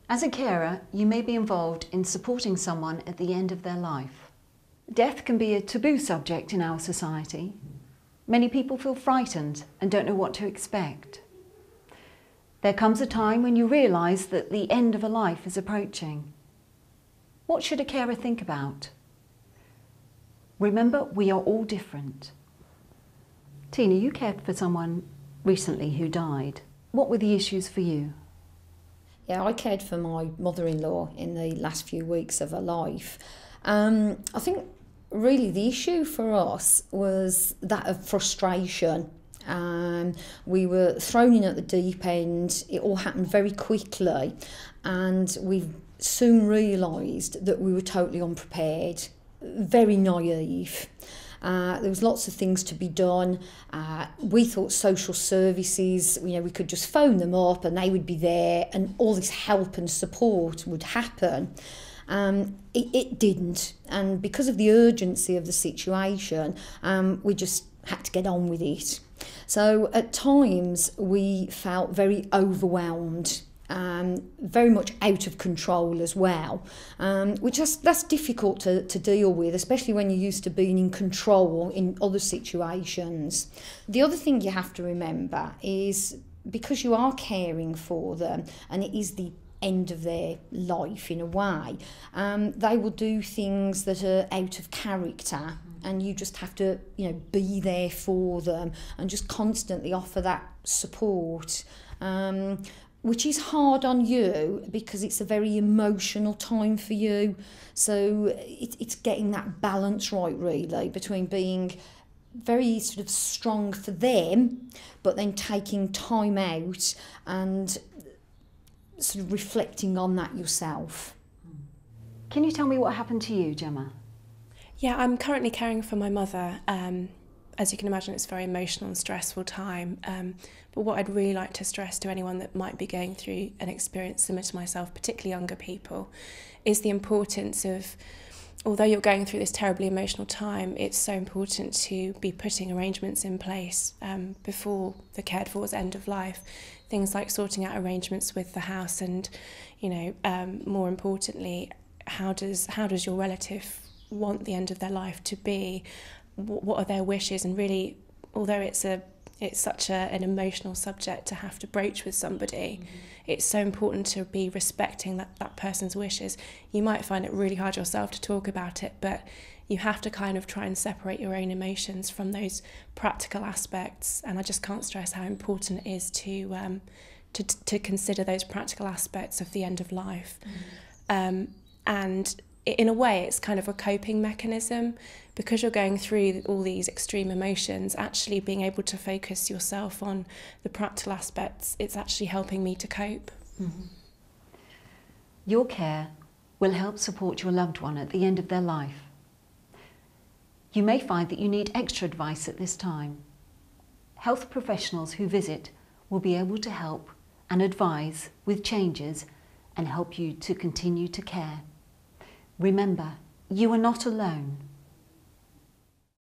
As a carer, you may be involved in supporting someone at the end of their life. Death can be a taboo subject in our society. Many people feel frightened and don't know what to expect. There comes a time when you realise that the end of a life is approaching. What should a carer think about? Remember, we are all different. Tina, you cared for someone recently who died. What were the issues for you? Yeah, I cared for my mother-in-law in the last few weeks of her life. I think really the issue for us was that of frustration. We were thrown in at the deep end. It all happened very quickly, and we soon realised that we were totally unprepared, very naive. There was lots of things to be done. We thought social services, we could just phone them up and they would be there and all this help and support would happen. It didn't, and because of the urgency of the situation, we just had to get on with it. So at times we felt very overwhelmed, very much out of control as well, which that's difficult to deal with, especially when you're used to being in control in other situations. The other thing you have to remember is, because you are caring for them and it is the end of their life in a way, they will do things that are out of character, and you just have to be there for them and just constantly offer that support, which is hard on you because it's a very emotional time for you. So it's getting that balance right, really, between being very sort of strong for them, but then taking time out and sort of reflecting on that yourself. Can you tell me what happened to you, Gemma? Yeah, I'm currently caring for my mother. As you can imagine, it's a very emotional and stressful time. But what I'd really like to stress to anyone that might be going through an experience similar to myself, particularly younger people, is the importance of, although you're going through this terribly emotional time, it's so important to be putting arrangements in place before the cared for's end of life. Things like sorting out arrangements with the house and, more importantly, how does your relative want the end of their life to be? What are their wishes? And really, although it's such an emotional subject to have to broach with somebody, it's so important to be respecting that person's wishes. You might find it really hard yourself to talk about it, but you have to kind of try and separate your own emotions from those practical aspects. And I just can't stress how important it is to consider those practical aspects of the end of life. And in a way, it's kind of a coping mechanism, because you're going through all these extreme emotions. Actually being able to focus yourself on the practical aspects, it's actually helping me to cope. Your care will help support your loved one at the end of their life. You may find that you need extra advice at this time. Health professionals who visit will be able to help and advise with changes and help you to continue to care. Remember, you are not alone.